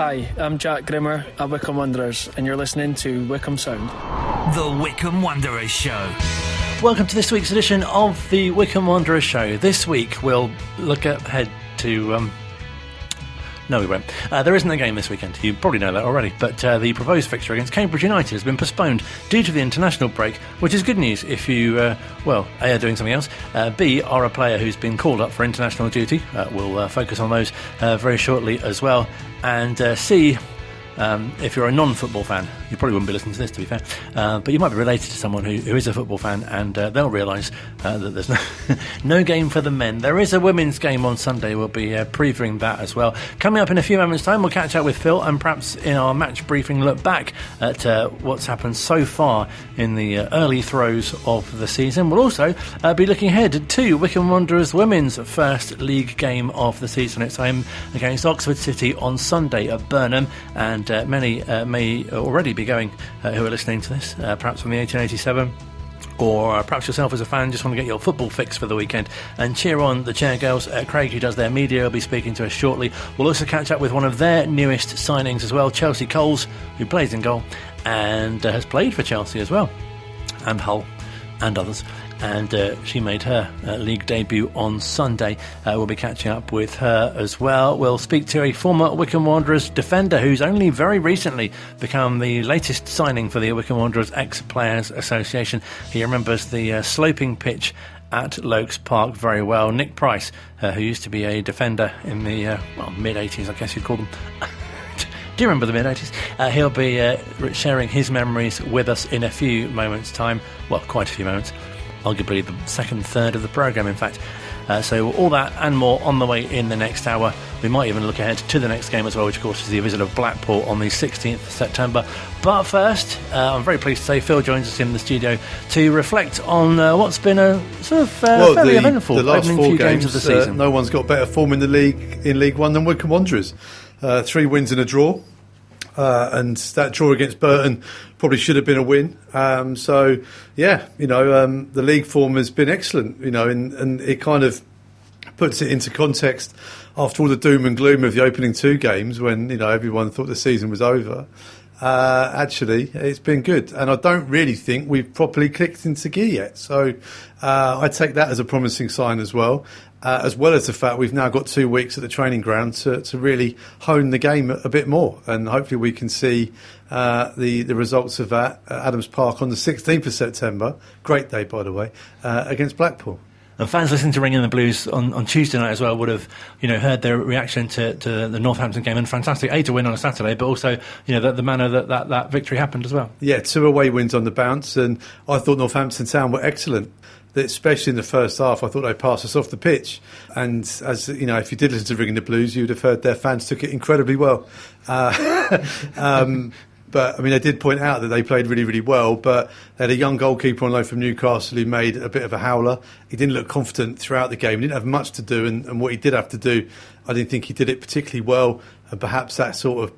Hi, I'm Jack Grimmer at Wycombe Wanderers, and you're listening to Wycombe Sound. The Wycombe Wanderers Show. Welcome to this week's edition of the Wycombe Wanderers Show. This week we'll look ahead to... No, we won't. There isn't a game this weekend. You probably know that already. But the proposed fixture against Cambridge United has been postponed due to the international break, which is good news if you, A, are doing something else, B, are a player who's been called up for international duty. We'll focus on those very shortly as well. And C, if you're a non-football fan, you probably wouldn't be listening to this, to be fair, but you might be related to someone who is a football fan, and they'll realise that there's no game for the men. There is a women's game on Sunday. We'll be previewing that as well. Coming up in a few moments' time, we'll catch up with Phil, and perhaps in our match briefing look back at what's happened so far in the early throes of the season. We'll also be looking ahead to Wycombe Wanderers Women's first league game of the season. It's home against Oxford City on Sunday at Burnham, and many may already be going who are listening to this, perhaps from the 1887, or perhaps yourself as a fan just want to get your football fix for the weekend and cheer on the Chair Girls. Craig, who does their media, will be speaking to us shortly. We'll also catch up with one of their newest signings as well, Chelsea Coles, who plays in goal and has played for Chelsea as well, and Hull and others. And she made her league debut on Sunday. We'll be catching up with her as well. We'll speak to a former Wycombe Wanderers defender who's only very recently become the latest signing for the Wycombe Wanderers Ex-Players Association. He remembers the sloping pitch at Lokes Park very well. Nick Price, who used to be a defender in the mid-80s, I guess you'd call them. Do you remember the mid-80s? He'll be sharing his memories with us in a few moments' time. Well, quite a few moments. Arguably the second third of the programme, in fact. So all that and more on the way in the next hour. We might even look ahead to the next game as well, which of course is the visit of Blackpool on the 16th of September. But first, I'm very pleased to say Phil joins us in the studio to reflect on what's been a sort of fairly eventful the last opening four few games of the season. No one's got better form in the league in League One than Wycombe Wanderers. 3 wins and a draw. And that draw against Burton probably should have been a win. The league form has been excellent, and it kind of puts it into context after all the doom and gloom of the opening 2 games when, everyone thought the season was over. Actually, it's been good. And I don't really think we've properly clicked into gear yet. So I take that as a promising sign as well as the fact we've now got 2 weeks at the training ground to really hone the game a bit more. And hopefully we can see the results of that at Adams Park on the 16th of September. Great day, by the way, against Blackpool. And fans listening to Ringing the Blues on Tuesday night as well would have, heard their reaction to the Northampton game, and fantastic to win on a Saturday, but also, the manner that victory happened as well. Yeah, 2 away wins on the bounce, and I thought Northampton Town were excellent, especially in the first half. I thought they passed us off the pitch, and as if you did listen to Ringing the Blues, you'd have heard their fans took it incredibly well. But, they did point out that they played really, really well, but they had a young goalkeeper on loan from Newcastle who made a bit of a howler. He didn't look confident throughout the game. He didn't have much to do, and what he did have to do, I didn't think he did it particularly well, and perhaps that sort of,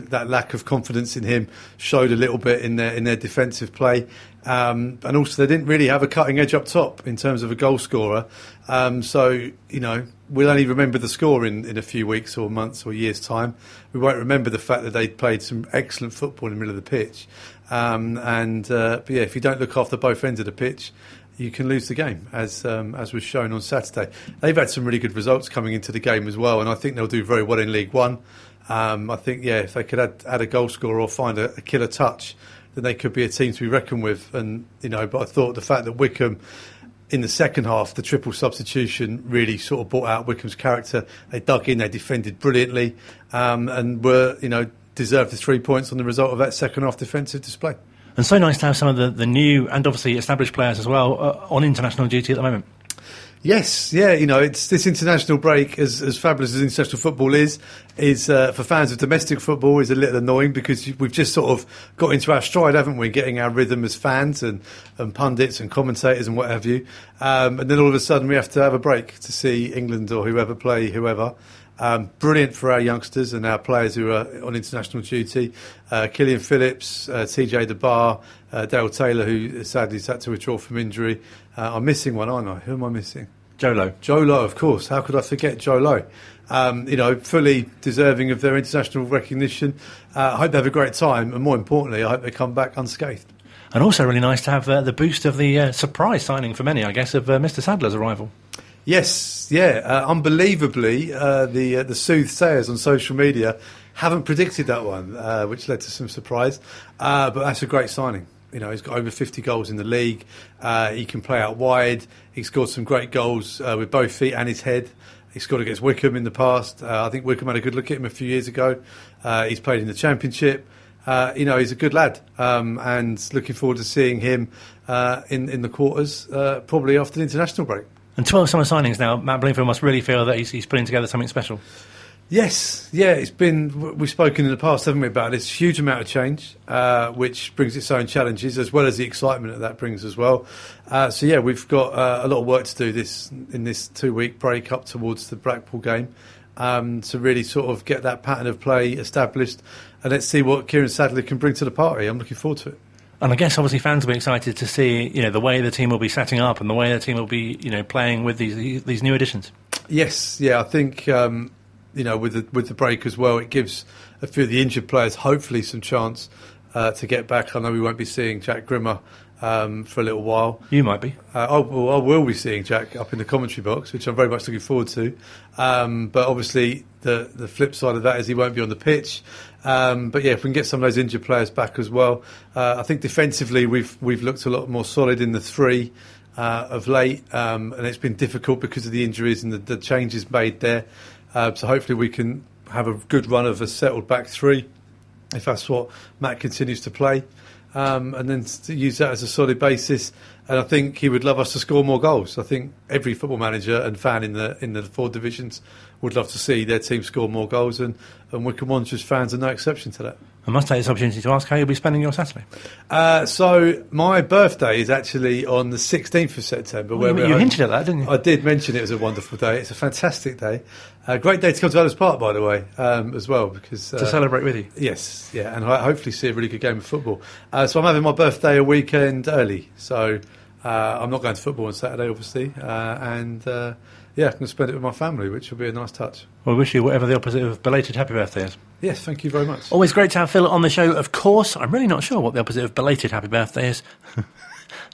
that lack of confidence in him showed a little bit in their defensive play. And also they didn't really have a cutting edge up top in terms of a goal scorer. We'll only remember the score in a few weeks or months or years' time. We won't remember the fact that they played some excellent football in the middle of the pitch. If you don't look after both ends of the pitch, you can lose the game, as was shown on Saturday. They've had some really good results coming into the game as well, and I think they'll do very well in League One. I think, if they could add a goal scorer or find a killer touch, then they could be a team to be reckoned with. And but I thought the fact that Wycombe, in the second half, the triple substitution really sort of brought out Wycombe's character. They dug in, they defended brilliantly, and were deserved the 3 points on the result of that second half defensive display. And so nice to have some of the new and obviously established players as well on international duty at the moment. Yes, yeah, it's this international break, as fabulous as international football is for fans of domestic football, is a little annoying because we've just sort of got into our stride, haven't we, getting our rhythm as fans and pundits and commentators and what have you. And then all of a sudden we have to have a break to see England or whoever play whoever. Brilliant for our youngsters and our players who are on international duty. Killian Phillips, TJ DeBar, Dale Taylor, who sadly had to withdraw from injury. I'm missing one, aren't I? Who am I missing? Joe Lowe. Joe Lowe, of course. How could I forget Joe Lowe? fully deserving of their international recognition. I hope they have a great time, and more importantly, I hope they come back unscathed. And also really nice to have the boost of the surprise signing for many, I guess, of Mr. Sadler's arrival. Yes, yeah. Unbelievably, the soothsayers on social media haven't predicted that one, which led to some surprise. But that's a great signing. He's got over 50 goals in the league. He can play out wide. He scored some great goals with both feet and his head. He scored against Wycombe in the past. I think Wycombe had a good look at him a few years ago. He's played in the Championship. He's a good lad, and looking forward to seeing him in the quarters, probably after the international break. And 12 summer signings now. Matt Bloomfield must really feel that he's putting together something special. Yes, yeah, we've spoken in the past, haven't we, about this huge amount of change, which brings its own challenges, as well as the excitement that brings as well. We've got a lot of work to do in this 2-week break up towards the Blackpool game, to really sort of get that pattern of play established, and let's see what Kieran Sadler can bring to the party. I'm looking forward to it. And I guess obviously fans will be excited to see, the way the team will be setting up and the way the team will be, playing with these new additions. Yes, yeah, I think with the break as well, it gives a few of the injured players hopefully some chance to get back. I know we won't be seeing Jack Grimmer for a little while. You might be. I will be seeing Jack up in the commentary box, which I'm very much looking forward to. But obviously the flip side of that is he won't be on the pitch. But yeah, if we can get some of those injured players back as well, I think defensively we've looked a lot more solid in the three of late, and it's been difficult because of the injuries and the changes made there. So hopefully we can have a good run of a settled back three, if that's what Matt continues to play, and then to use that as a solid basis. And I think he would love us to score more goals. I think every football manager and fan in the 4 divisions would love to see their team score more goals, and Wycombe Wanderers fans are no exception to that. I must take this opportunity to ask how you'll be spending your Saturday. So my birthday is actually on the 16th of September. You hinted at that, didn't you? I did mention it was a wonderful day. It's a fantastic day. A great day to come to Adams Park, by the way, as well. Because to celebrate with you. Yes, yeah, and hopefully see a really good game of football. So I'm having my birthday a weekend early. So I'm not going to football on Saturday, obviously. I'm going to spend it with my family, which will be a nice touch. Well, I wish you whatever the opposite of belated happy birthday is. Yes, thank you very much. Always great to have Phil on the show, of course. I'm really not sure what the opposite of belated happy birthday is.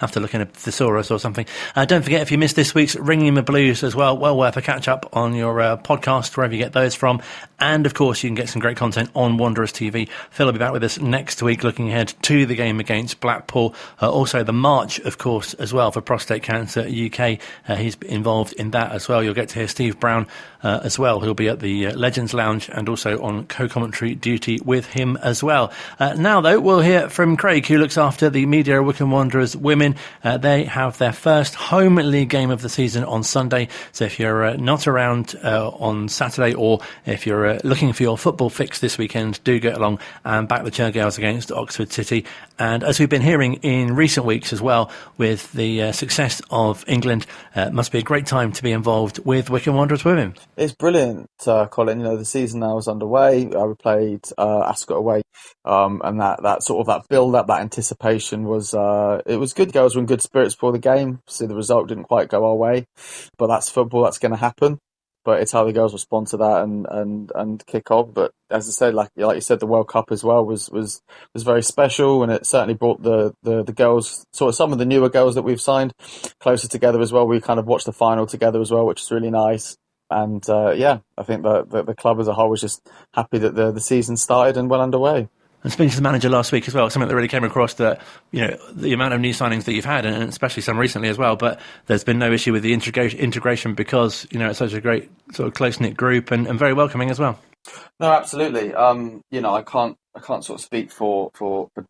Have to look in a thesaurus or something. Don't forget, if you missed this week's Ringing the Blues as well worth a catch-up on your podcast, wherever you get those from. And, of course, you can get some great content on Wanderers TV. Phil will be back with us next week, looking ahead to the game against Blackpool. Also, the March, of course, as well, for Prostate Cancer UK. He's involved in that as well. You'll get to hear Steve Brown as well, who'll be at the Legends Lounge and also on co-commentary duty with him as well. Now, though, we'll hear from Craig, who looks after the media Wycombe Wanderers Women. They have their first home league game of the season on Sunday. So if you're not around on Saturday, or if you're looking for your football fix this weekend, do get along and back the Chairboys against Oxford City. And as we've been hearing in recent weeks as well, with the success of England, it must be a great time to be involved with Wycombe Wanderers Women. It's brilliant, Colin. The season now is underway. We played Ascot away, and that sort of that build-up, that anticipation was it was good. Girls were in good spirits before the game. See, the result didn't quite go our way, but that's football. That's going to happen. But it's how the girls respond to that and kick on. But as I said, like you said, the World Cup as well was very special, and it certainly brought the girls, sort of some of the newer girls that we've signed, closer together as well. We kind of watched the final together as well, which is really nice. And I think that the club as a whole was just happy that the season started and well underway. And speaking to the manager last week as well, something that really came across, that the amount of new signings that you've had, and especially some recently as well, but there's been no issue with the integration because it's such a great sort of close-knit group and very welcoming as well. No, absolutely. I can't sort of speak for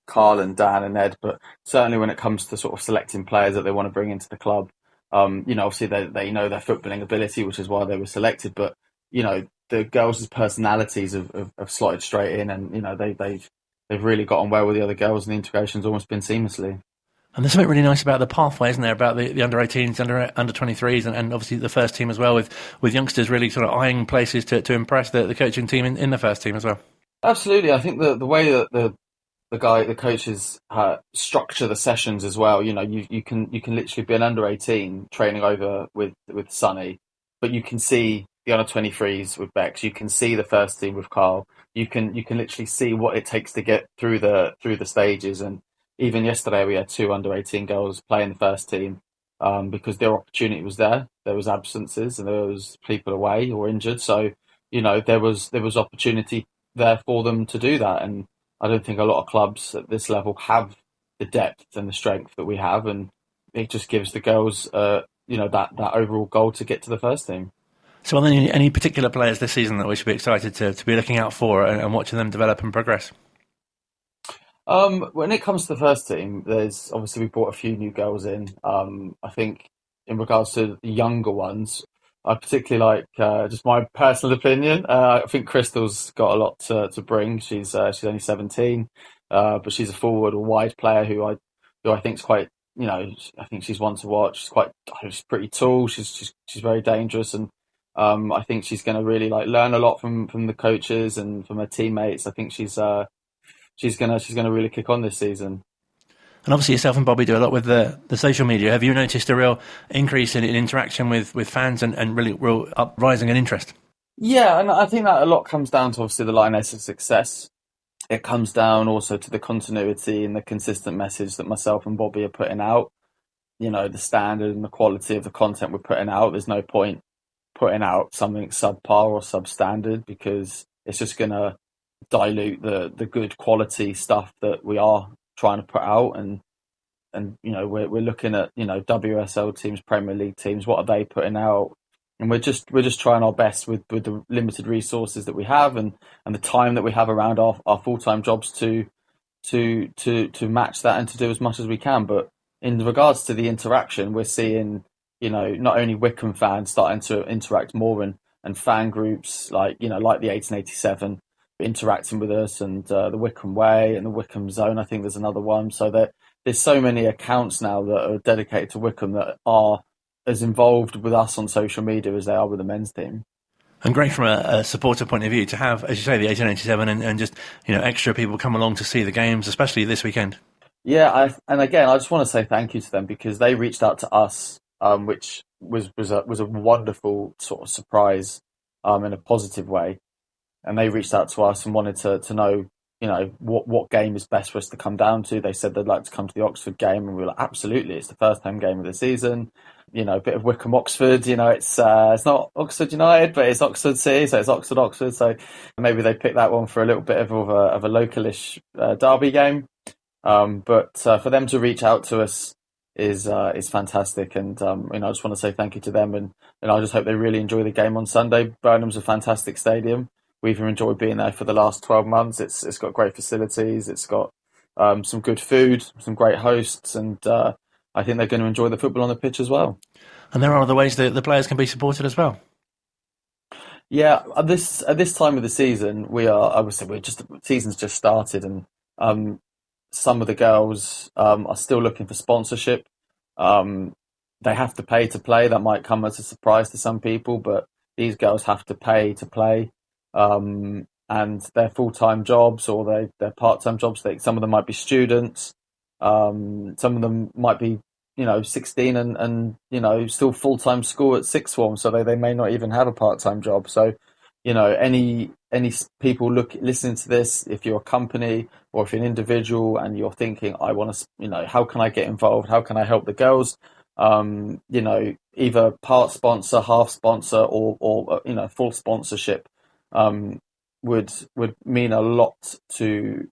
Carl and Dan and Ed, but certainly when it comes to sort of selecting players that they want to bring into the club, obviously they know their footballing ability, which is why they were selected, but the girls' personalities have slotted straight in, and they've really got on well with the other girls, and the integration's almost been seamlessly. And there's something really nice about the pathway, isn't there, about the under-18s, under 23s, and obviously the first team as well, with youngsters really sort of eyeing places to impress the coaching team in the first team as well. Absolutely. I think the way that the coaches structure the sessions as well, you can literally be an under-18 training over with Sonny, but you can see the under-23s with Bex. You can see the first team with Carl. You can literally see what it takes to get through the stages. And even yesterday, we had 2 under-18 girls playing the first team because their opportunity was there. There was absences and there was people away or injured. So, there was opportunity there for them to do that. And I don't think a lot of clubs at this level have the depth and the strength that we have. And it just gives the girls, that overall goal to get to the first team. So are there any particular players this season that we should be excited to be looking out for and watching them develop and progress? When it comes to the first team, there's obviously we brought a few new girls in. I think in regards to the younger ones, I particularly like, just my personal opinion, I think Crystal's got a lot to bring. She's only 17, but she's a forward or wide player who I think is quite, I think she's one to watch. She's pretty tall. She's very dangerous, and I think she's going to really learn a lot from the coaches and from her teammates. I think she's going to really kick on this season. And obviously yourself and Bobby do a lot with the social media. Have you noticed a real increase in interaction with fans and really real uprising in interest? Yeah, and I think that a lot comes down to obviously the Lionesses' success. It comes down also to the continuity and the consistent message that myself and Bobby are putting out. The standard and the quality of the content we're putting out. There's no point putting out something subpar or substandard because it's just going to dilute the good quality stuff that we are trying to put out. And we're looking at WSL teams, Premier League teams, what are they putting out, and we're just trying our best with the limited resources that we have and the time that we have around our full-time jobs to match that and to do as much as we can. But in regards to the interaction, we're seeing not only Wycombe fans starting to interact more and fan groups like the 1887 interacting with us, and the Wycombe Way and the Wycombe Zone. I think there's another one. So there's so many accounts now that are dedicated to Wycombe that are as involved with us on social media as they are with the men's team. And great from a supporter point of view to have, as you say, the 1887 and just extra people come along to see the games, especially this weekend. Yeah, and again, I just want to say thank you to them because they reached out to us, which was a wonderful sort of surprise in a positive way. And they reached out to us and wanted to know, what game is best for us to come down to. They said they'd like to come to the Oxford game, and we were like, absolutely, it's the first home game of the season. A bit of Wycombe Oxford. It's not Oxford United, but it's Oxford City, so it's Oxford. So maybe they picked that one for a little bit of a localish derby game. But for them to reach out to us is fantastic, and I just want to say thank you to them, and I just hope they really enjoy the game on Sunday. Burnham's a fantastic stadium. We've enjoyed being there for the last 12 months. It's got great facilities. It's got some good food, some great hosts, and I think they're going to enjoy the football on the pitch as well. And there are other ways that the players can be supported as well. Yeah, at this time of the season, the season's just started, and some of the girls are still looking for sponsorship. They have to pay to play. That might come as a surprise to some people, but these girls have to pay to play. And their full-time jobs or their part-time jobs, some of them might be students. Some of them might be, 16 and still full-time school at sixth form. So they may not even have a part-time job. So, any people listening to this, if you're a company or if you're an individual and you're thinking, I want to, how can I get involved? How can I help the girls? Either part sponsor, half sponsor or full sponsorship. Would mean a lot to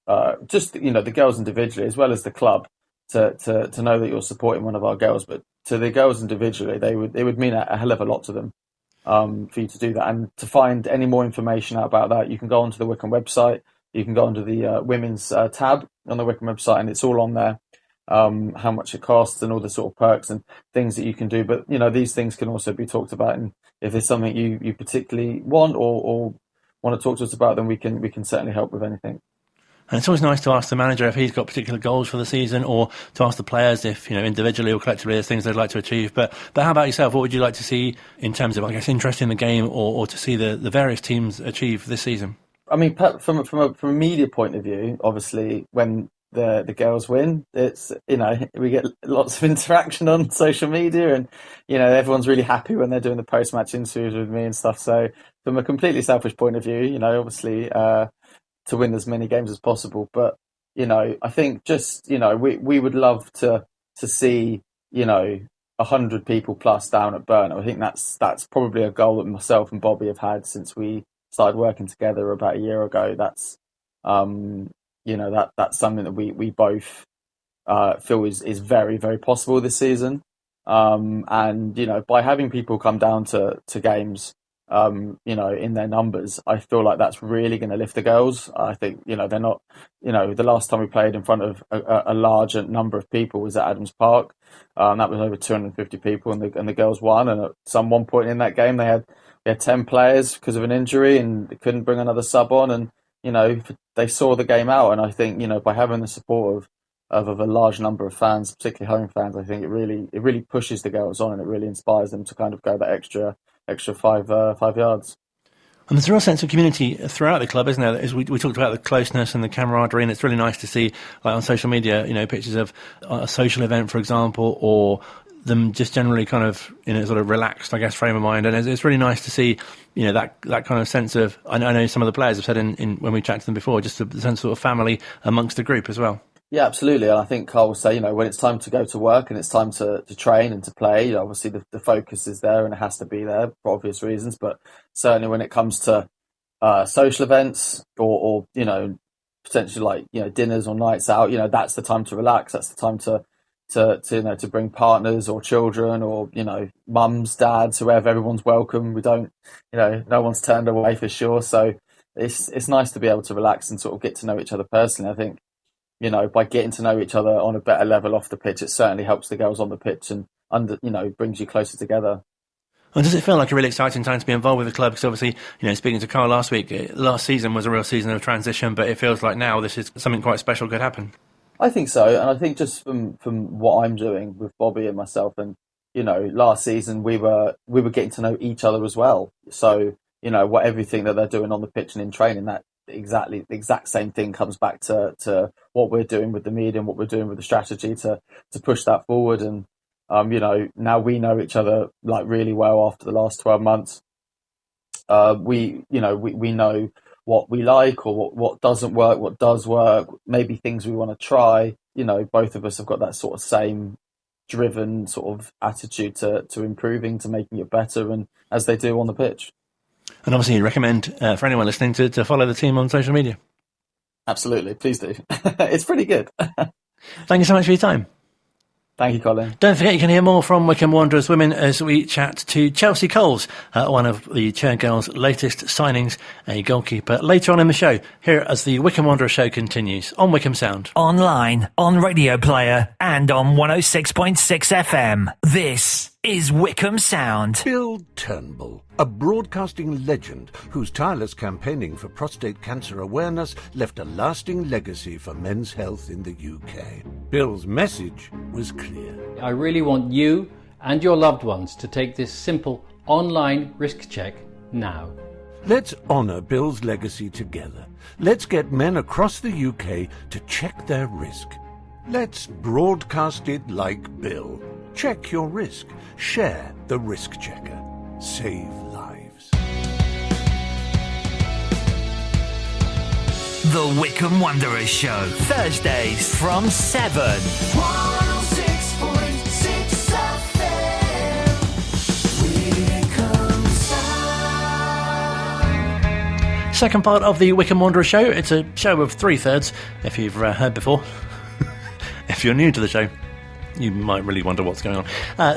just the girls individually as well as the club to know that you're supporting one of our girls, but to the girls individually they would mean a hell of a lot to them for you to do that. And to find any more information out about that, you can go onto the Wycombe website. You can go onto the women's tab on the Wycombe website, and it's all on there. How much it costs and all the sort of perks and things that you can do. But these things can also be talked about, and if there's something you particularly want or want to talk to us about, then we can certainly help with anything. And it's always nice to ask the manager if he's got particular goals for the season, or to ask the players if individually or collectively there's things they'd like to achieve. But how about yourself? What would you like to see in terms of, I guess, interest in the game, or to see the various teams achieve this season? I mean, from a media point of view, obviously when the girls win. It's, we get lots of interaction on social media, and everyone's really happy when they're doing the post-match interviews with me and stuff. So from a completely selfish point of view, obviously to win as many games as possible. But I think just we would love to see 100 people plus down at Burnham. I think that's probably a goal that myself and Bobby have had since we started working together about a year ago. That's that's something that we both feel is very, very possible this season. And by having people come down to games, in their numbers, I feel like that's really going to lift the girls. I think they're not. The last time we played in front of a larger number of people was at Adams Park. That was over 250 people, and the girls won. And at one point in that game, they had 10 players because of an injury, and they couldn't bring another sub on. And they saw the game out. And I think by having the support of a large number of fans, particularly home fans, I think it really pushes the girls on, and it really inspires them to kind of go that extra 5 yards. And there's a real sense of community throughout the club, isn't there? As we talked about the closeness and the camaraderie, and it's really nice to see, like on social media, pictures of a social event, for example, or them just generally kind of in a sort of relaxed, I guess, frame of mind. And it's really nice to see, that kind of sense of, I know some of the players have said in when we chatted to them before, just the sense of family amongst the group as well. Yeah, absolutely. And I think Carl will say, when it's time to go to work and it's time to train and to play, obviously the focus is there and it has to be there for obvious reasons. But certainly when it comes to social events or potentially like, dinners or nights out, that's the time to relax. That's the time to bring partners or children or, mums, dads, whoever. Everyone's welcome. We don't, no one's turned away for sure. So it's nice to be able to relax and sort of get to know each other personally. I think, by getting to know each other on a better level off the pitch, it certainly helps the girls on the pitch and brings you closer together. And does it feel like a really exciting time to be involved with the club? Because obviously, speaking to Carl last week, last season was a real season of transition, but it feels like now this is something quite special could happen. I think so, and I think just from what I'm doing with Bobby and myself, and last season we were getting to know each other as well. So what everything that they're doing on the pitch and in training, that the exact same thing comes back to what we're doing with the media and what we're doing with the strategy to push that forward. And now we know each other like really well after the last 12 months. We know what we like or what doesn't work, what does work, maybe things we want to try. Both of us have got that sort of same driven sort of attitude to improving, to making it better, and as they do on the pitch. And obviously you recommend for anyone listening to follow the team on social media. Absolutely, please do. It's pretty good. Thank you so much for your time. Thank you, Colin. Don't forget you can hear more from Wycombe Wanderers Women as we chat to Chelsea Coles, one of the Chair Girls' latest signings, a goalkeeper, later on in the show, here as the Wycombe Wanderers Show continues on Wycombe Sound. Online, on Radio Player, and on 106.6 FM. This is Wycombe Sound. Bill Turnbull, a broadcasting legend whose tireless campaigning for prostate cancer awareness left a lasting legacy for men's health in the UK. Bill's message was clear. I really want you and your loved ones to take this simple online risk check now. Let's honour Bill's legacy together. Let's get men across the UK to check their risk. Let's broadcast it like Bill. Check your risk. Share the risk checker. Save lives. The Wycombe Wanderers Show. Thursdays from 7. 106.6 FM. Wycombe Sound. Second part of the Wycombe Wanderers Show. It's a show of 3/3, if you've heard before. If you're new to the show, you might really wonder what's going on.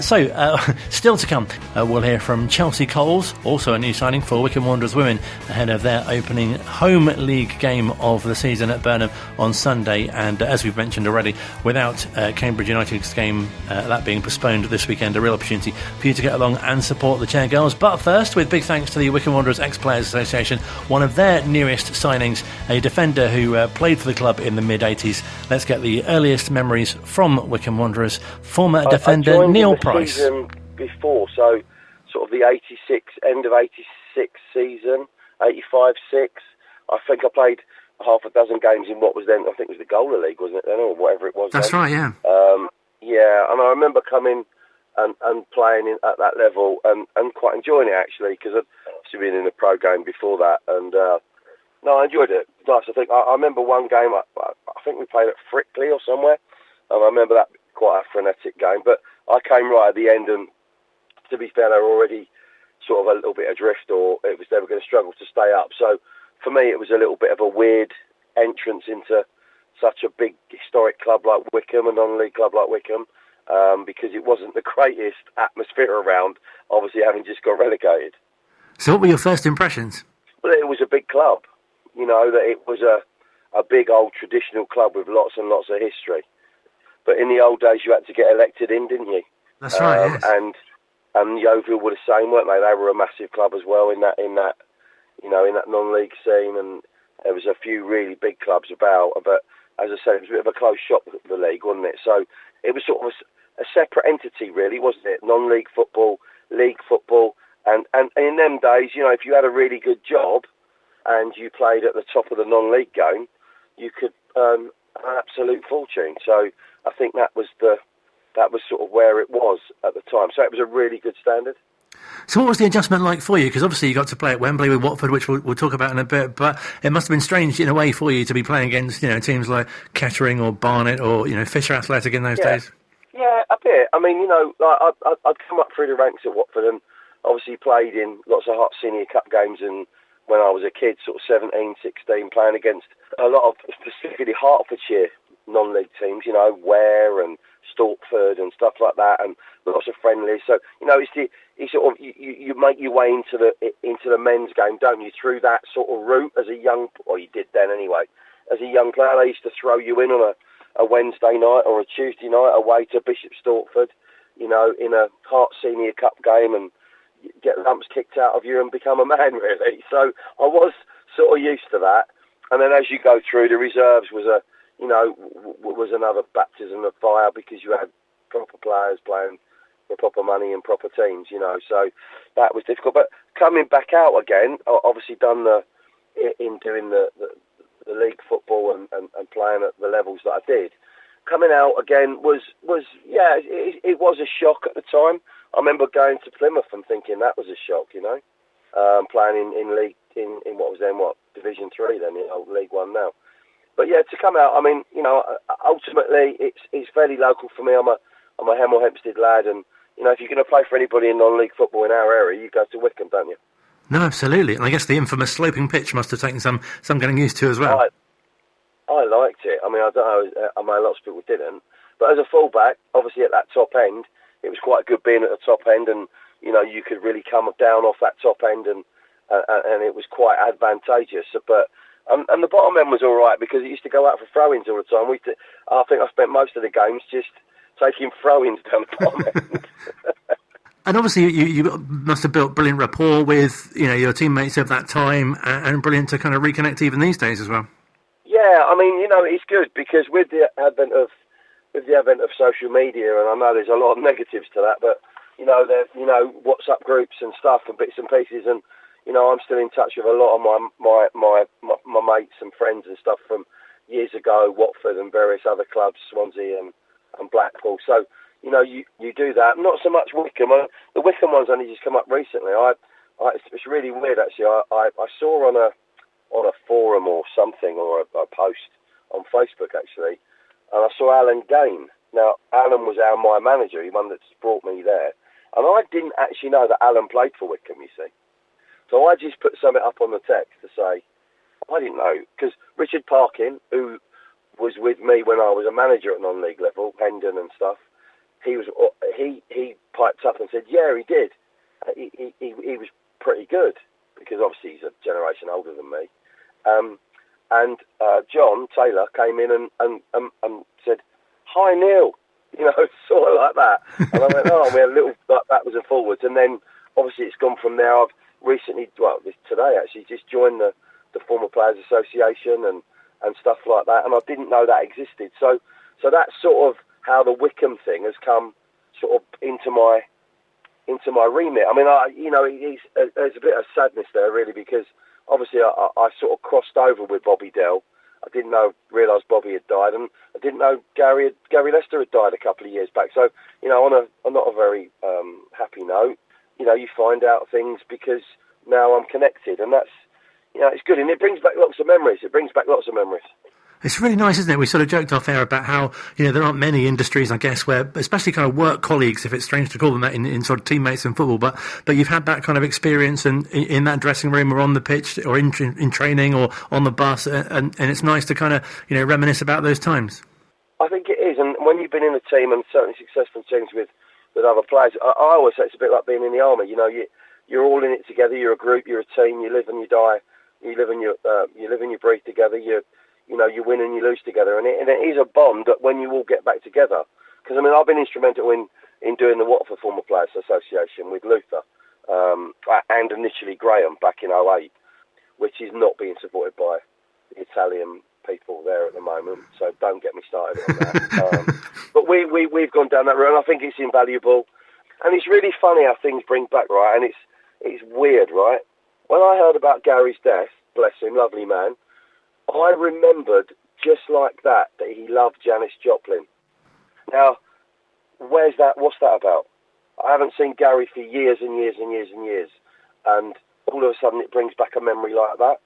Still to come, we'll hear from Chelsea Coles, also a new signing for Wycombe Wanderers Women, ahead of their opening home league game of the season at Burnham on Sunday. And as we've mentioned already, without Cambridge United's game, that being postponed this weekend, a real opportunity for you to get along and support the Chair Girls. But first, with big thanks to the Wycombe Wanderers Ex-Players Association, one of their newest signings, a defender who played for the club in the mid-80s. Let's get the earliest memories from Wycombe Wanderers. Former defender Neil Price. Season before, so sort of the 86, end of 86 season, 85-6. I think I played half a dozen games in what was then, I think it was the Gola League, wasn't it then, or whatever it was. That's then. right, yeah. Yeah, and I remember coming and playing at that level and quite enjoying it, actually, because I'd obviously been in a pro game before that, and no, I enjoyed it. Nice. I remember one game, I think we played at Frickley or somewhere, and I remember that quite a frenetic game, but I came right at the end, and to be fair, they were already sort of a little bit adrift, or they were going to struggle to stay up. So for me, it was a little bit of a weird entrance into such a big historic club like Wycombe, a non-league club like Wycombe, because it wasn't the greatest atmosphere around, obviously having just got relegated. So what were your first impressions? Well, it was a big club, you know, that it was a big old traditional club with lots and lots of history. But in the old days, you had to get elected in, didn't you? That's right, yes. And Yeovil were the same, weren't they? They were a massive club as well in that non-league scene, and there was a few really big clubs about. But as I said, it was a bit of a close shop, the league, wasn't it? So it was sort of a separate entity, really, wasn't it? Non-league football, league football, and in them days, you know, if you had a really good job and you played at the top of the non-league game, you could earn an absolute fortune. So I think that was sort of where it was at the time. So it was a really good standard. So what was the adjustment like for you? Because obviously you got to play at Wembley with Watford, which we'll talk about in a bit, but it must have been strange in a way for you to be playing against, you know, teams like Kettering or Barnet or, you know, Fisher Athletic in those days. Yeah, a bit. I mean, you know, like I'd come up through the ranks at Watford and obviously played in lots of hot senior cup games, and when I was a kid, sort of 17, 16, playing against a lot of specifically Hertfordshire non-league teams, you know, Ware and Stortford and stuff like that, and lots of friendlies. So, you know, you make your way into the men's game, don't you, through that sort of route as a young, or you did then anyway, as a young player. They used to throw you in on a Wednesday night or a Tuesday night away to Bishop Stortford, you know, in a Hart Senior Cup game, and get lumps kicked out of you and become a man, really. So I was sort of used to that. And then as you go through, the reserves was another baptism of fire, because you had proper players playing for proper money and proper teams, you know. So that was difficult. But coming back out again, obviously done doing the league football and playing at the levels that I did. Coming out again was it was a shock at the time. I remember going to Plymouth and thinking that was a shock, you know, playing in league in what was then Division 3 then, you know, League 1 now. But yeah, to come out, I mean, you know, ultimately it's fairly local for me. I'm a Hemel Hempstead lad, and you know, if you're going to play for anybody in non-league football in our area, you go to Wycombe, don't you? No, absolutely. And I guess the infamous sloping pitch must have taken some getting used to as well. I liked it. I mean, I don't know. I mean, lots of people didn't. But as a fullback, obviously at that top end, it was quite good being at the top end, and you know, you could really come down off that top end, and it was quite advantageous. But and the bottom end was all right, because it used to go out for throw-ins all the time. I think I spent most of the games just taking throw-ins down the bottom end. And obviously you must have built brilliant rapport with, you know, your teammates of that time, and brilliant to kind of reconnect even these days as well. Yeah, I mean, you know, it's good, because with the advent of social media, and I know there's a lot of negatives to that, but you know, WhatsApp groups and stuff and bits and pieces, and you know, I'm still in touch with a lot of my mates and friends and stuff from years ago, Watford and various other clubs, Swansea and Blackpool. So, you know, you do that. Not so much Wycombe. The Wycombe one's only just come up recently. It's really weird, actually. I saw on a forum or something, or a post on Facebook, actually, and I saw Alan Gain. Now, Alan was my manager, the one that's brought me there, and I didn't actually know that Alan played for Wycombe, you see. So I just put something up on the text to say, I didn't know, because Richard Parkin, who was with me when I was a manager at non-league level, Hendon and stuff, he piped up and said, yeah, he did. He was pretty good, because obviously he's a generation older than me. And John Taylor came in and said, hi, Neil, you know, sort of like that. And I went, oh, we had a little like backwards and forwards. And then obviously it's gone from there. I've recently, today actually, just joined the Former Players Association and stuff like that, and I didn't know that existed. So that's sort of how the Wycombe thing has come sort of into my remit. I mean, there's a bit of sadness there, really, because obviously I sort of crossed over with Bobby Dell. I didn't realise Bobby had died, and I didn't know Gary Lester had died a couple of years back. So, on a not a very happy note, you find out things because now I'm connected, and that's, it's good, and it brings back lots of memories. It's really nice, isn't it? We sort of joked off air about how, there aren't many industries, I guess, where, especially kind of work colleagues, if it's strange to call them that, in sort of teammates in football, but you've had that kind of experience in that dressing room or on the pitch or in training or on the bus, and it's nice to kind of, reminisce about those times. I think it is, and when you've been in a team, and certainly successful teams with other players, I always say it's a bit like being in the army. You're all in it together. You're a group. You're a team. You live and you die. You live and you breathe together. You win and you lose together, and it is a bond that when you all get back together. Because I've been instrumental in doing the Watford Former Players Association with Luther and initially Graham back in '08, which is not being supported by the Italian people there at the moment. So don't get me started on that. But we've gone down that road, and I think it's invaluable, and it's really funny how things bring back, right? And it's weird, right? When I heard about Gary's death, bless him, lovely man, I remembered just like that he loved Janis Joplin. Now, what's that about? I haven't seen Gary for years and years and years and years, and all of a sudden it brings back a memory like that.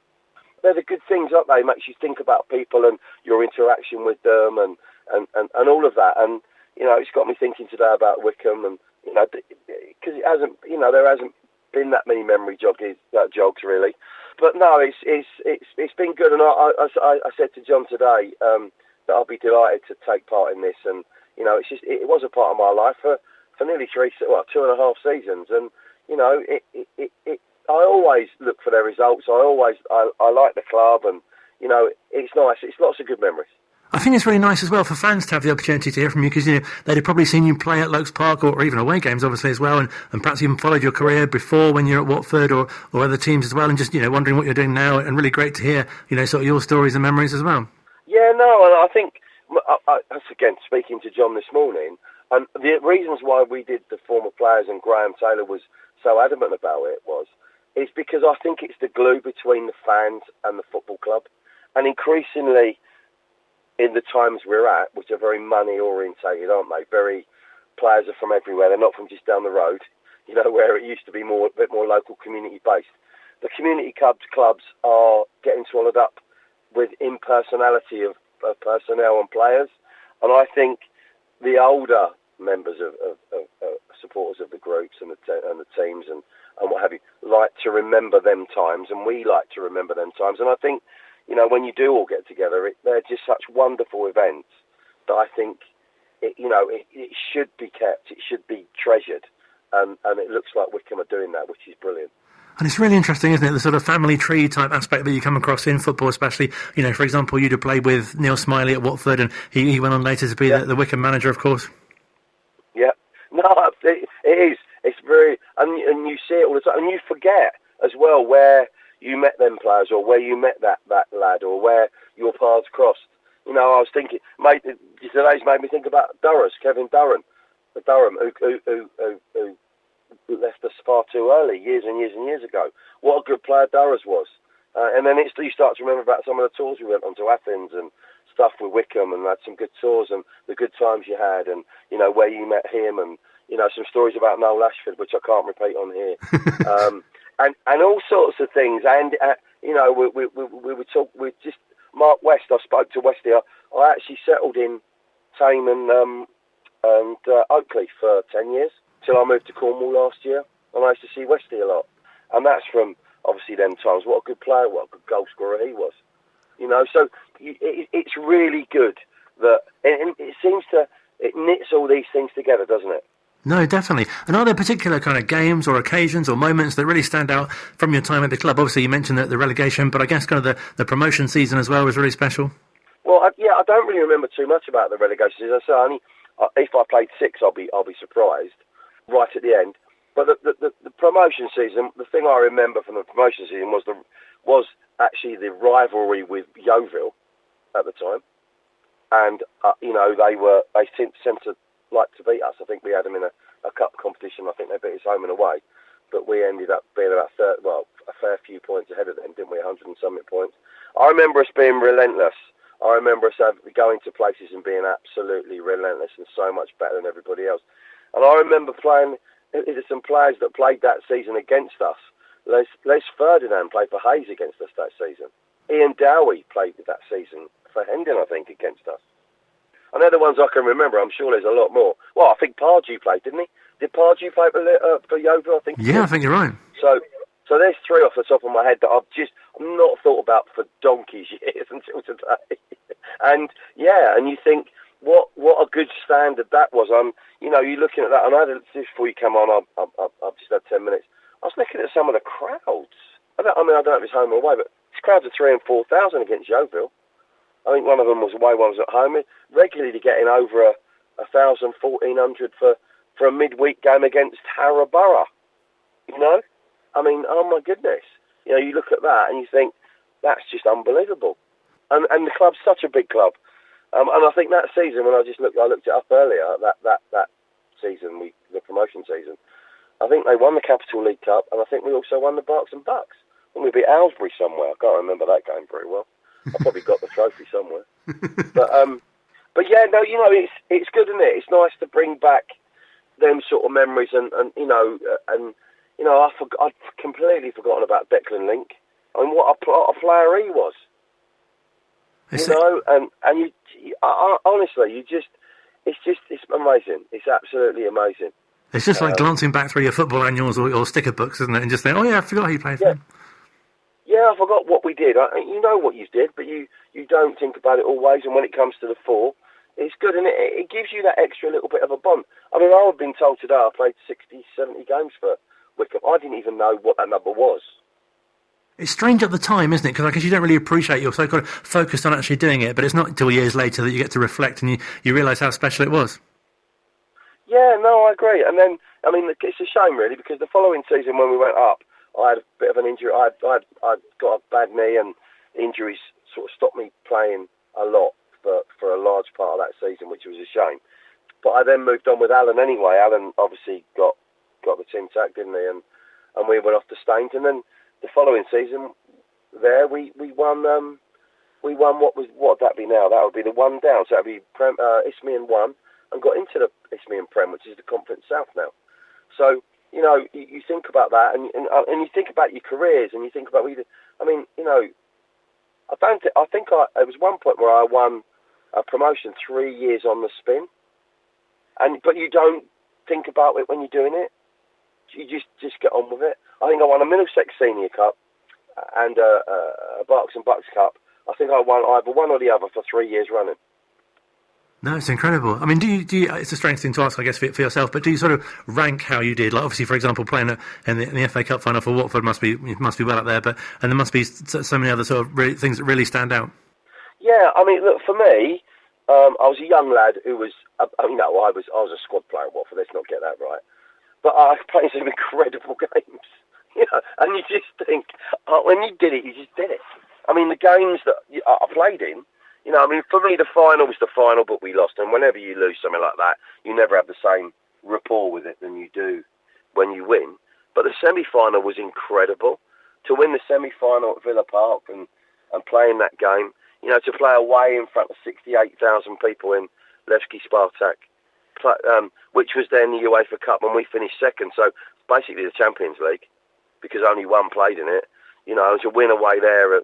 They're the good things, aren't they? It makes you think about people and your interaction with them and all of that. And, it's got me thinking today about Wycombe, and, because it hasn't, there hasn't been that many memory jogs really. But no, it's been good, and I said to John today that I'll be delighted to take part in this, and it was a part of my life for nearly 2.5 seasons, and I always look for their results. I like the club, and it's nice. It's lots of good memories. I think it's really nice as well for fans to have the opportunity to hear from you, because they'd have probably seen you play at Lokes Park or even away games, obviously, as well, and perhaps even followed your career before when you're at Watford or other teams as well, and just wondering what you're doing now. And really great to hear sort of your stories and memories as well. Yeah, no, and I think again speaking to John this morning, and the reasons why we did the Former Players and Graham Taylor was so adamant about is because I think it's the glue between the fans and the football club, and increasingly, in the times we're at, which are very money orientated, aren't they? Players are from everywhere. They're not from just down the road, where it used to be a bit more local community based. The community clubs are getting swallowed up with impersonality of personnel and players. And I think the older members of supporters of the groups and the teams and what have you like to remember them times, and we like to remember them times. And I think, when you do all get together, they're just such wonderful events that I think, it should be kept, it should be treasured, and it looks like Wycombe are doing that, which is brilliant. And it's really interesting, isn't it, the sort of family tree type aspect that you come across in football, especially, for example, you'd have played with Neil Smiley at Watford, and he went on later to be the Wycombe manager, of course. Yeah, no, it is. It's very, and you see it all the time, and you forget as well where you met them players, or where you met that lad, or where your paths crossed. I was thinking, today's made me think about Kevin Durham, who left us far too early, years and years and years ago. What a good player Durrus was. And then you start to remember about some of the tours we went on to Athens and stuff with Wycombe, and had some good tours and the good times you had, and where you met him, and some stories about Noel Ashford, which I can't repeat on here. And all sorts of things, and we would talk with just Mark West. I spoke to Westy. I actually settled in Tame and Oakley for 10 years till I moved to Cornwall last year, and I used to see Westy a lot, and that's from obviously them times. What a good player, what a good goal scorer he was. So it's really good that it knits all these things together, doesn't it? No, definitely. And are there particular kind of games or occasions or moments that really stand out from your time at the club? Obviously, you mentioned the relegation, but I guess kind of the promotion season as well was really special. Well, I don't really remember too much about the relegation season. So if I played 6, I'll be surprised right at the end. But the promotion season, the thing I remember from the promotion season was actually the rivalry with Yeovil at the time, and they seemed to like to beat us. I think we had them in a cup competition. I think they beat us home and away. but we ended up being about a fair few points ahead of them, didn't we? 100 and something points. I remember us being relentless. I remember us going to places and being absolutely relentless and so much better than everybody else. And I remember playing some players that played that season against us. Les Ferdinand played for Hayes against us that season. Ian Dowie played that season for Hendon, I think, against us. And they're the ones I can remember. I'm sure there's a lot more. Well, I think Pardew played, didn't he? Did Pardew play for Yeovil? I think. Yeah, I think you're right. So there's three off the top of my head that I've not thought about for donkey's years until today. And you think what a good standard that was. You're looking at that. And just before you come on, I've just had 10 minutes. I was looking at some of the crowds. I don't know if it's home or away, but these crowds are 3,000 and 4,000 against Yeovil. I think one of them was away, one was at home. Regularly getting over 1,000, 1,400 for a midweek game against Harrow Borough. Oh my goodness. You look at that and you think, that's just unbelievable. And the club's such a big club. And I think that season, when I looked it up earlier, that season, the promotion season, I think they won the Capital League Cup, and I think we also won the Berks and Bucks. And we beat Aylesbury somewhere. I can't remember that game very well. I probably got the trophy somewhere. But yeah, no, it's good, isn't it? It's nice to bring back them sort of memories, and I'd completely forgotten about Declan Link. I mean, what a player he was. Honestly, it's amazing. It's absolutely amazing. It's just like glancing back through your football annuals or sticker books, isn't it? And just saying, oh yeah, I forgot he played for him. Yeah, I forgot what we did. You know what you did, but you don't think about it always. And when it comes to the fore, it's good, and it gives you that extra little bit of a bond. I mean, I've been told today I played 60, 70 games for Wycombe. I didn't even know what that number was. It's strange at the time, isn't it? Because I guess you don't really appreciate it. You're so kind of focused on actually doing it, but it's not until years later that you get to reflect and you realise how special it was. Yeah, no, I agree. And then, I mean, it's a shame, really, because the following season when we went up, I had a bit of an injury. I got a bad knee, and injuries sort of stopped me playing a lot for a large part of that season, which was a shame. But I then moved on with Alan anyway. Alan obviously got the team sacked, didn't he? And we went off to Staines, and then the following season, there we won. We won what would that be now? That would be the one down. So that would be Isthmian 1, and got into the Isthmian Prem, which is the Conference South now. So you think about that, and you think about your careers, and you think about it was one point where I won a promotion 3 years on the spin, but you don't think about it when you're doing it. You just get on with it. I think I won a Middlesex Senior Cup and a Berks and Bucks Cup. I think I won either one or the other for 3 years running. No, it's incredible. I mean, do you? It's a strange thing to ask, I guess, for yourself. But do you sort of rank how you did? Like, obviously, for example, playing in the FA Cup final for Watford must be well up there. And there must be so many other sort of things that really stand out. Yeah, I mean, look, for me, I was a young lad who was, I was a squad player at Watford. Let's not get that right. But I played some incredible games, and you just think, when you did it, you just did it. I mean, the games that I played in, for me, the final was the final, but we lost. And whenever you lose something like that, you never have the same rapport with it than you do when you win. But the semi-final was incredible. To win the semi-final at Villa Park and play in that game, to play away in front of 68,000 people in Levski Spartak, which was then the UEFA Cup when we finished second. So basically the Champions League, because only one played in it. To win away there, in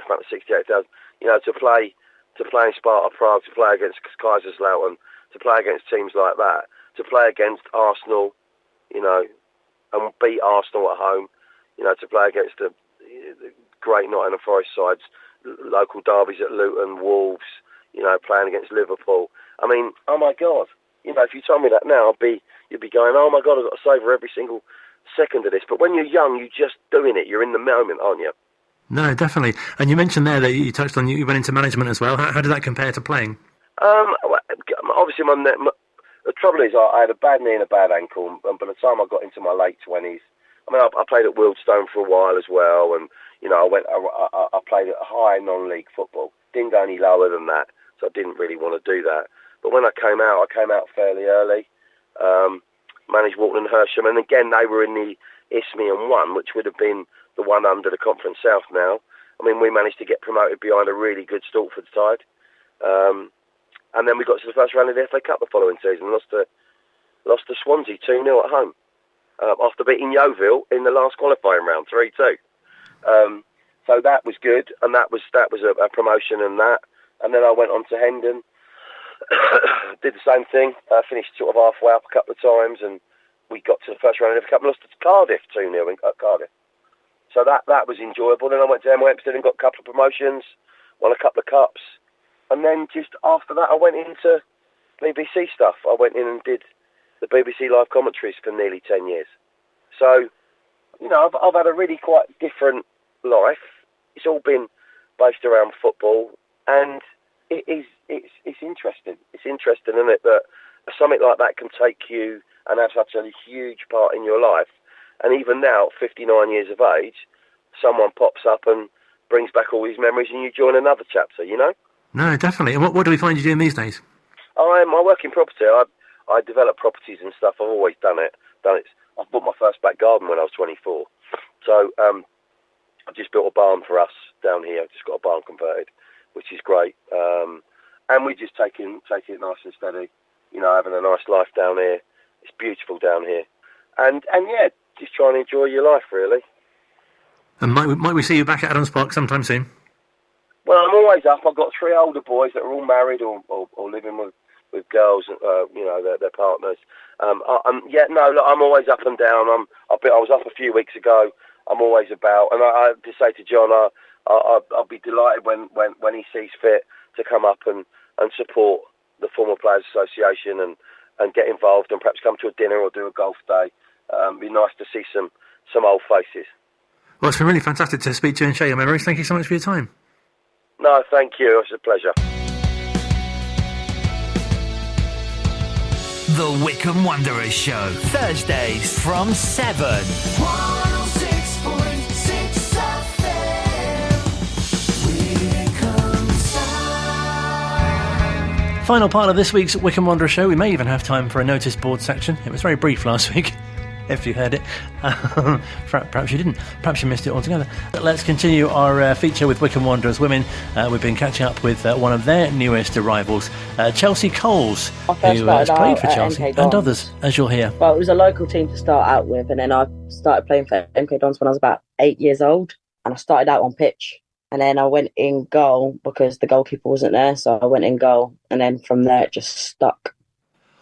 front of 68,000. To play in Sparta Prague, to play against Kaiserslautern, to play against teams like that, to play against Arsenal, and beat Arsenal at home, to play against the great Nottingham Forest sides, local derbies at Luton, Wolves, playing against Liverpool. I mean, oh my God. If you told me that now, you'd be going, oh my God, I've got to savour every single second of this. But when you're young, you're just doing it. You're in the moment, aren't you? No, definitely. And you mentioned there that you touched on you went into management as well. How did that compare to playing? Obviously, the trouble is I had a bad knee and a bad ankle, and by the time I got into my late 20s, I played at Wealdstone for a while as well, and I played at high non-league football. Didn't go any lower than that, so I didn't really want to do that. But when I came out fairly early. Managed Walton and Hersham, and again they were in Isthmian won, which would have been the one under the Conference South now. I mean, we managed to get promoted behind a really good Stortford side. And then we got to the first round of the FA Cup the following season, lost to Swansea 2-0 at home, after beating Yeovil in the last qualifying round, 3-2. So that was good, and that was a promotion and that. And then I went on to Hendon, did the same thing, finished sort of halfway up a couple of times, and we got to the first round of the FA Cup and lost to Cardiff 2-0 at Cardiff. So that was enjoyable. Then I went to Hempstead and got a couple of promotions, won a couple of cups. And then just after that, I went into BBC stuff. I went in and did the BBC live commentaries for nearly 10 years. So, you know, I've had a really quite different life. It's all been based around football, and it's interesting. It's interesting, isn't it, that something like that can take you and have such a huge part in your life. And even now, 59 years of age, someone pops up and brings back all these memories, and you join another chapter, you know? No, definitely. And what do we find you doing these days? I work in property. I develop properties and stuff. I've always done it. I bought my first back garden when I was 24. So I just built a barn for us down here. I've just got a barn converted, which is great. And we're just taking it nice and steady. You know, having a nice life down here. It's beautiful down here. And yeah, just trying to enjoy your life, really. And might we see you back at Adams Park sometime soon? Well, I'm always up. I've got 3 older boys that are all married or living with girls, you know, their partners. I'm always up and down. I was up a few weeks ago. I'm always about, and I just say to John, I'll be delighted when he sees fit to come up and support the Former Players Association and get involved and perhaps come to a dinner or do a golf day. It'd be nice to see some old faces. Well, it's been really fantastic to speak to you and share your memories. Thank you so much for your time. No, thank you. It's a pleasure. The Wycombe Wanderers Show, Thursdays from 7. 106.6 FM, Wycombe Sound. Final part of this week's Wycombe Wanderers Show. We may even have time for a notice board section. It was very brief last week, if you heard it. Perhaps you didn't. Perhaps you missed it altogether. But let's continue our feature with Wycombe Wanderers Women. We've been catching up with one of their newest arrivals, Chelsea Coles, who has played for Chelsea and others, as you'll hear. Well, it was a local team to start out with, and then I started playing for MK Dons when I was about 8 years old, and I started out on pitch, and then I went in goal because the goalkeeper wasn't there, so I went in goal, and then from there it just stuck.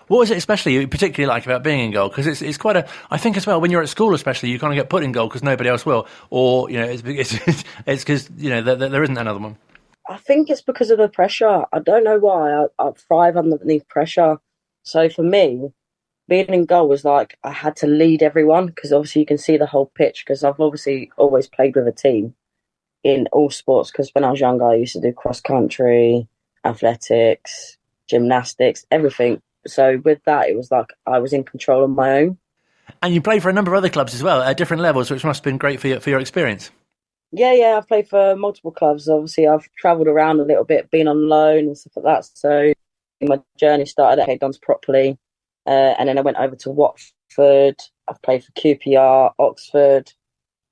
What was it especially you particularly like about being in goal? Because it's quite a... I think as well, when you're at school especially, you kind of get put in goal because nobody else will. Or, you know, it's because, you know, there isn't another one. I think it's because of the pressure. I don't know why. I thrive underneath pressure. So for me, being in goal was like I had to lead everyone because obviously you can see the whole pitch because I've obviously always played with a team in all sports because when I was younger, I used to do cross-country, athletics, gymnastics, everything. So with that, it was like I was in control of my own. And you played for a number of other clubs as well at different levels, which must have been great for your experience. Yeah, I've played for multiple clubs. Obviously, I've travelled around a little bit, been on loan and stuff like that. So my journey started at Dons properly. And then I went over to Watford. I've played for QPR, Oxford,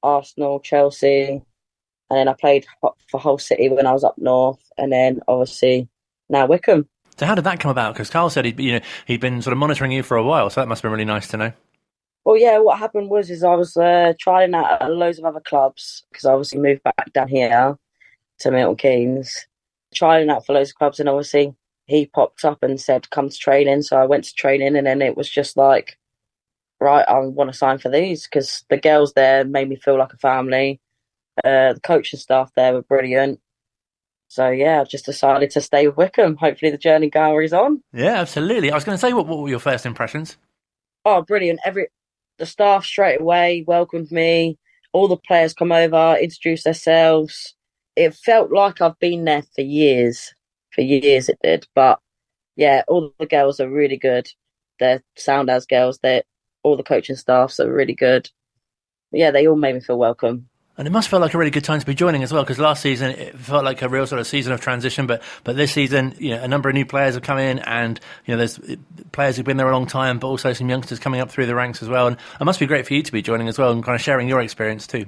Arsenal, Chelsea. And then I played for Hull City when I was up north. And then, obviously, now Wycombe. So how did that come about? Because Carl said he'd been sort of monitoring you for a while, so that must have been really nice to know. Well, yeah, what happened was I was trying out at loads of other clubs because I obviously moved back down here to Milton Keynes, trying out for loads of clubs, and obviously he popped up and said, come to training. So I went to training, and then it was just like, right, I want to sign for these because the girls there made me feel like a family. The coaching staff there were brilliant. So, yeah, I've just decided to stay with Wycombe. Hopefully the journey carries on. Yeah, absolutely. I was going to say, what were your first impressions? Oh, brilliant. The staff straight away welcomed me. All the players come over, introduce themselves. It felt like I've been there for years. For years it did. But, yeah, all the girls are really good. They're sound as girls. All the coaching staffs are really good. But, yeah, they all made me feel welcome. And it must feel like a really good time to be joining as well, because last season it felt like a real sort of season of transition, but this season, a number of new players have come in, and there's players who've been there a long time, but also some youngsters coming up through the ranks as well. And it must be great for you to be joining as well and kind of sharing your experience too.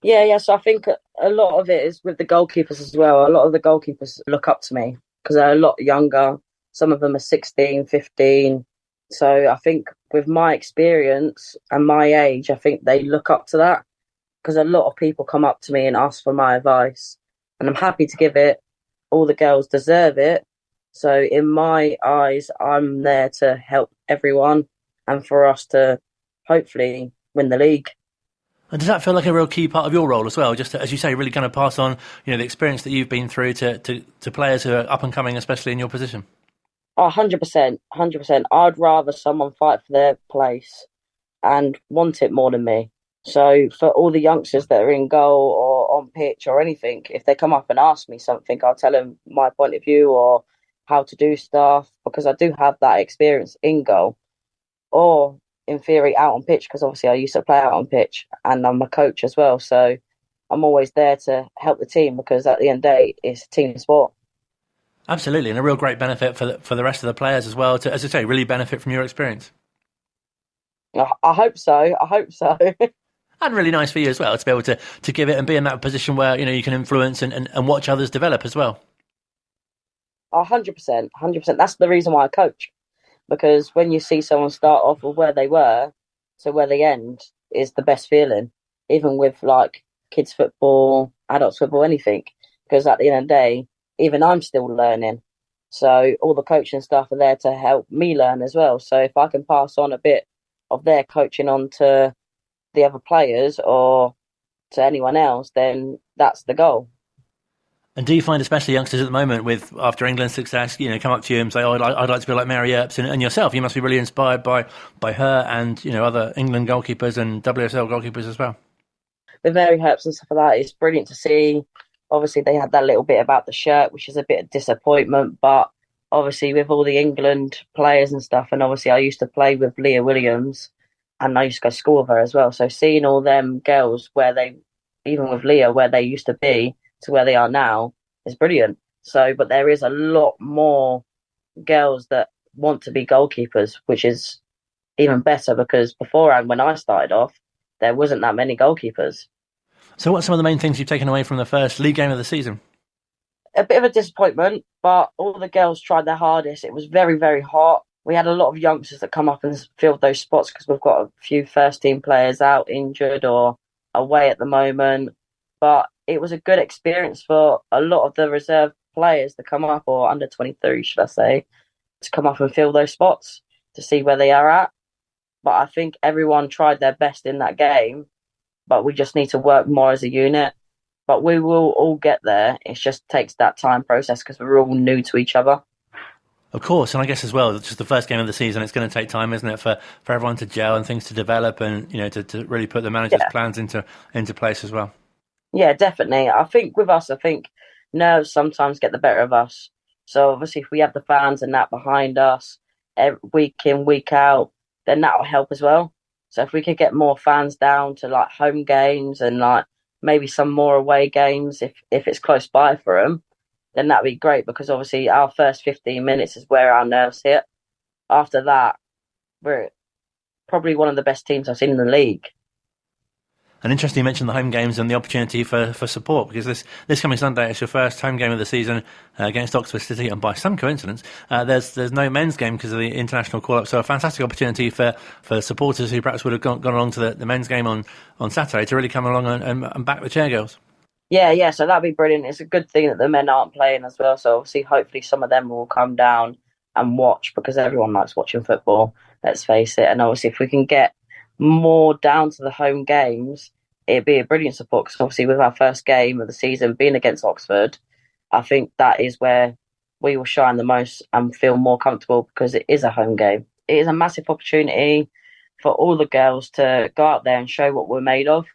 Yeah. So I think a lot of it is with the goalkeepers as well. A lot of the goalkeepers look up to me because they're a lot younger. Some of them are 16, 15. So I think with my experience and my age, I think they look up to that, because a lot of people come up to me and ask for my advice, and I'm happy to give it. All the girls deserve it. So in my eyes, I'm there to help everyone and for us to hopefully win the league. And does that feel like a real key part of your role as well? Just to, as you say, really kind of pass on, the experience that you've been through to players who are up and coming, especially in your position? 100%, 100%. I'd rather someone fight for their place and want it more than me. So for all the youngsters that are in goal or on pitch or anything, if they come up and ask me something, I'll tell them my point of view or how to do stuff, because I do have that experience in goal or in theory out on pitch, because obviously I used to play out on pitch and I'm a coach as well. So I'm always there to help the team, because at the end of the day, it's a team sport. Absolutely, and a real great benefit for the rest of the players as well to, as I say, really benefit from your experience. I hope so. I hope so. And really nice for you as well to be able to give it and be in that position where you can influence and watch others develop as well. 100%, 100%. That's the reason why I coach, because when you see someone start off with where they were to where they end is the best feeling, even with like kids football, adults football, anything, because at the end of the day, even I'm still learning. So all the coaching staff are there to help me learn as well. So if I can pass on a bit of their coaching on to the other players or to anyone else, then that's the goal. And do you find, especially youngsters at the moment, with after England's success, come up to you and say, "Oh, I'd like to be like Mary Earps," and yourself, you must be really inspired by her and other England goalkeepers and WSL goalkeepers as well. With Mary Earps and stuff like that, it's brilliant to see. Obviously, they had that little bit about the shirt, which is a bit of disappointment, but obviously with all the England players and stuff, and obviously I used to play with Leah Williams, and I used to go to school with her as well. So seeing all them girls where they, even with Leah, where they used to be to where they are now is brilliant. So, but there is a lot more girls that want to be goalkeepers, which is even better, because beforehand, when I started off, there wasn't that many goalkeepers. So what's some of the main things you've taken away from the first league game of the season? A bit of a disappointment, but all the girls tried their hardest. It was very, very hot. We had a lot of youngsters that come up and filled those spots, because we've got a few first team players out injured or away at the moment. But it was a good experience for a lot of the reserve players to come up, or under 23, should I say, to come up and fill those spots to see where they are at. But I think everyone tried their best in that game, but we just need to work more as a unit. But we will all get there. It just takes that time process, because we're all new to each other. Of course, and I guess as well, it's just the first game of the season. It's going to take time, isn't it, for everyone to gel and things to develop, and to really put the manager's plans into place as well. Yeah, definitely. I think with us, nerves sometimes get the better of us. So obviously, if we have the fans and that behind us week in, week out, then that will help as well. So if we could get more fans down to like home games and like maybe some more away games, if it's close by for them, then that'd be great, because obviously our first 15 minutes is where our nerves hit. After that, we're probably one of the best teams I've seen in the league. And interesting you mentioned the home games and the opportunity for support, because this coming Sunday is your first home game of the season against Oxford City, and by some coincidence there's no men's game because of the international call-up, so a fantastic opportunity for supporters who perhaps would have gone along to the men's game on Saturday to really come along and back the Chairgirls. Yeah, so that'd be brilliant. It's a good thing that the men aren't playing as well, so obviously hopefully some of them will come down and watch, because everyone likes watching football, let's face it. And obviously if we can get more down to the home games, it'd be a brilliant support, because obviously with our first game of the season being against Oxford, I think that is where we will shine the most and feel more comfortable, because it is a home game. It is a massive opportunity for all the girls to go out there and show what we're made of,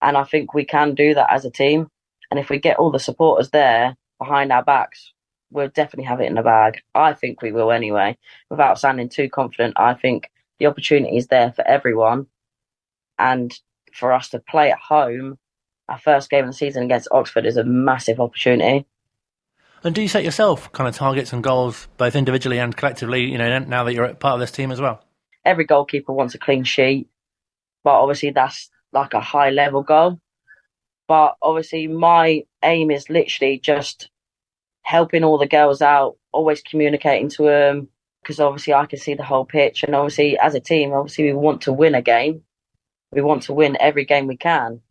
and I think we can do that as a team. And if we get all the supporters there behind our backs, we'll definitely have it in the bag. I think we will anyway. Without sounding too confident, I think the opportunity is there for everyone, and for us to play at home our first game of the season against Oxford is a massive opportunity. And do you set yourself kind of targets and goals, both individually and collectively, now that you're part of this team as well? Every goalkeeper wants a clean sheet, but obviously that's like a high level goal. But obviously my aim is literally just helping all the girls out, always communicating to them, because obviously I can see the whole pitch. And obviously as a team, obviously we want to win a game. We want to win every game we can.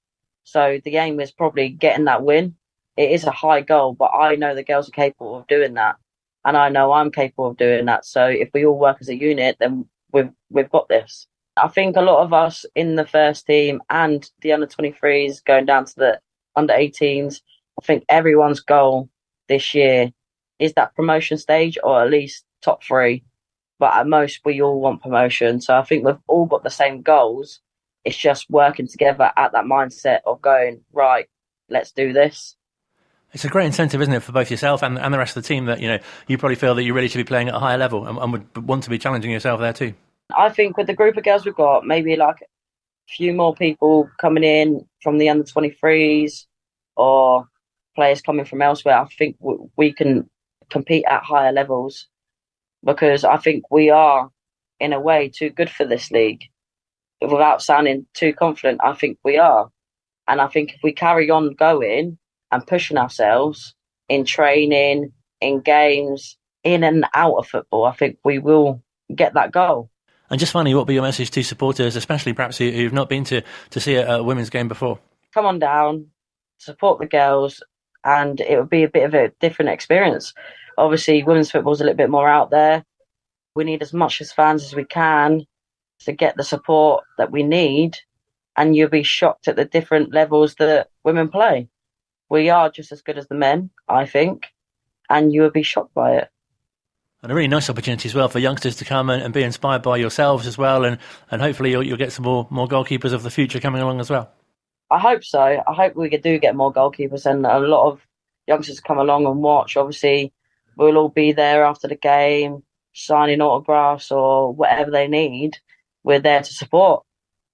So the aim is probably getting that win. It is a high goal, but I know the girls are capable of doing that. And I know I'm capable of doing that. So if we all work as a unit, then we've got this. I think a lot of us in the first team and the under-23s going down to the under-18s, I think everyone's goal this year is that promotion stage, or at least top 3. But at most, we all want promotion. So I think we've all got the same goals. It's just working together at that mindset of going, right, let's do this. It's a great incentive, isn't it, for both yourself and the rest of the team that, you probably feel that you really should be playing at a higher level and would want to be challenging yourself there too. I think with the group of girls we've got, maybe like a few more people coming in from the under-23s or players coming from elsewhere, I think we can compete at higher levels, because I think we are, in a way, too good for this league. Without sounding too confident, I think we are. And I think if we carry on going and pushing ourselves in training, in games, in and out of football, I think we will get that goal. And just finally, what would be your message to supporters, especially perhaps who've not been to see a women's game before? Come on down, support the girls, and it would be a bit of a different experience. Obviously, women's football is a little bit more out there. We need as much as fans as we can to get the support that we need, and you'll be shocked at the different levels that women play. We are just as good as the men, I think, and you will be shocked by it. And a really nice opportunity as well for youngsters to come and be inspired by yourselves as well, and hopefully you'll get some more goalkeepers of the future coming along as well. I hope so. I hope we do get more goalkeepers and a lot of youngsters come along and watch. Obviously, we'll all be there after the game, signing autographs or whatever they need. We're there to support.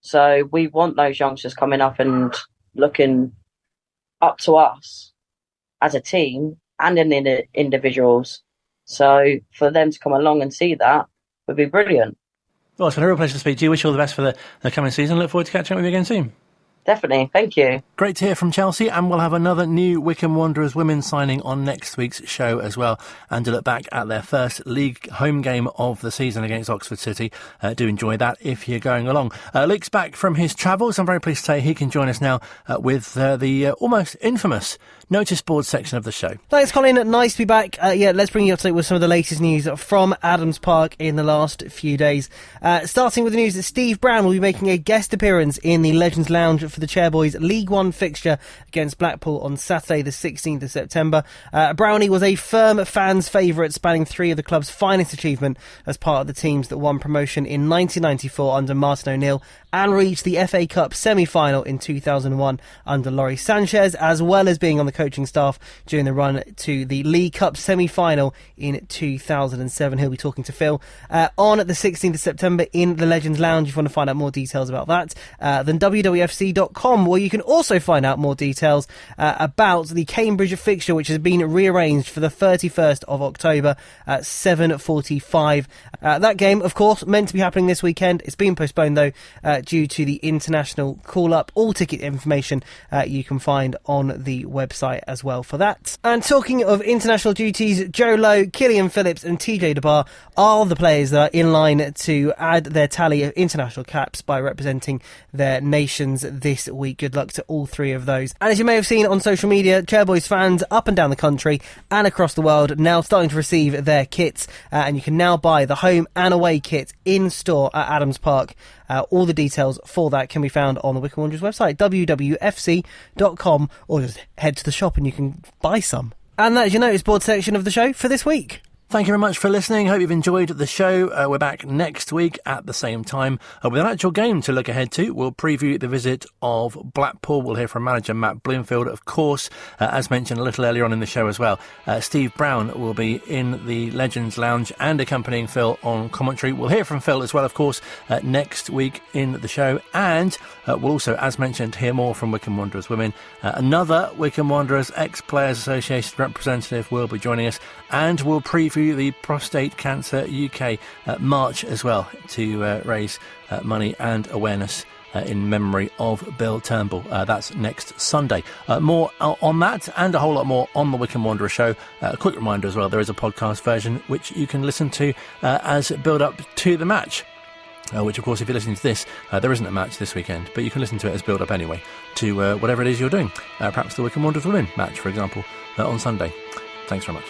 So we want those youngsters coming up and looking up to us as a team and in individuals. So for them to come along and see that would be brilliant. Well, it's been a real pleasure to speak to you. Wish you all the best for the coming season. Look forward to catching up with you again soon. Definitely, thank you. Great to hear from Chelsea, and we'll have another new Wycombe Wanderers women signing on next week's show as well, and to look back at their first league home game of the season against Oxford City. Do enjoy that if you're going along. Luke's back from his travels. I'm very pleased to say he can join us now with the almost infamous notice board section of the show. Thanks, Colin. Nice to be back. Let's bring you up to date with some of the latest news from Adams Park in the last few days. Starting with the news that Steve Brown will be making a guest appearance in the Legends Lounge for the Chairboys League One fixture against Blackpool on Saturday the 16th of September. Brownie was a firm fans' favourite, spanning 3 of the club's finest achievement as part of the teams that won promotion in 1994 under Martin O'Neill and reached the FA Cup semi-final in 2001 under Laurie Sanchez, as well as being on the coaching staff during the run to the League Cup semi-final in 2007. He'll be talking to Phil on the 16th of September in the Legends Lounge. If you want to find out more details about that, then wwfc.com, where you can also find out more details about the Cambridge fixture, which has been rearranged for the 31st of October at 7:45. That game, of course, meant to be happening this weekend. It's been postponed, though, due to the international call-up. All ticket information you can find on the website as well for that. And talking of international duties, Joe Lowe, Killian Phillips and TJ DeBar are the players that are in line to add their tally of international caps by representing their nations this week. Good luck to all 3 of those. And as you may have seen on social media, Chairboys fans up and down the country and across the world now starting to receive their kits, and you can now buy the home and away kit in store at Adams Park. All the details for that can be found on the Wycombe Wanderers website, wwfc.com, or just head to the shop and you can buy some. And that is your notice board section of the show for this week. Thank you very much for listening. Hope you've enjoyed the show. We're back next week at the same time with an actual game to look ahead to. We'll preview the visit of Blackpool. We'll hear from manager Matt Bloomfield, of course, as mentioned a little earlier on in the show as well. Steve Brown will be in the Legends Lounge and accompanying Phil on commentary. We'll hear from Phil as well, of course, next week in the show. And we'll also, as mentioned, hear more from Wycombe Wanderers Women. Another Wycombe Wanderers Ex-Players Association representative will be joining us, and we'll preview the Prostate Cancer UK March as well to raise money and awareness in memory of Bill Turnbull. That's next Sunday. More on that and a whole lot more on the Wycombe Wanderers Show. A quick reminder as well, there is a podcast version which you can listen to as build up to the match. Which, of course, if you're listening to this, there isn't a match this weekend, but you can listen to it as build-up anyway to whatever it is you're doing. Perhaps the Wycombe Wanderers Women match, for example, on Sunday. Thanks very much.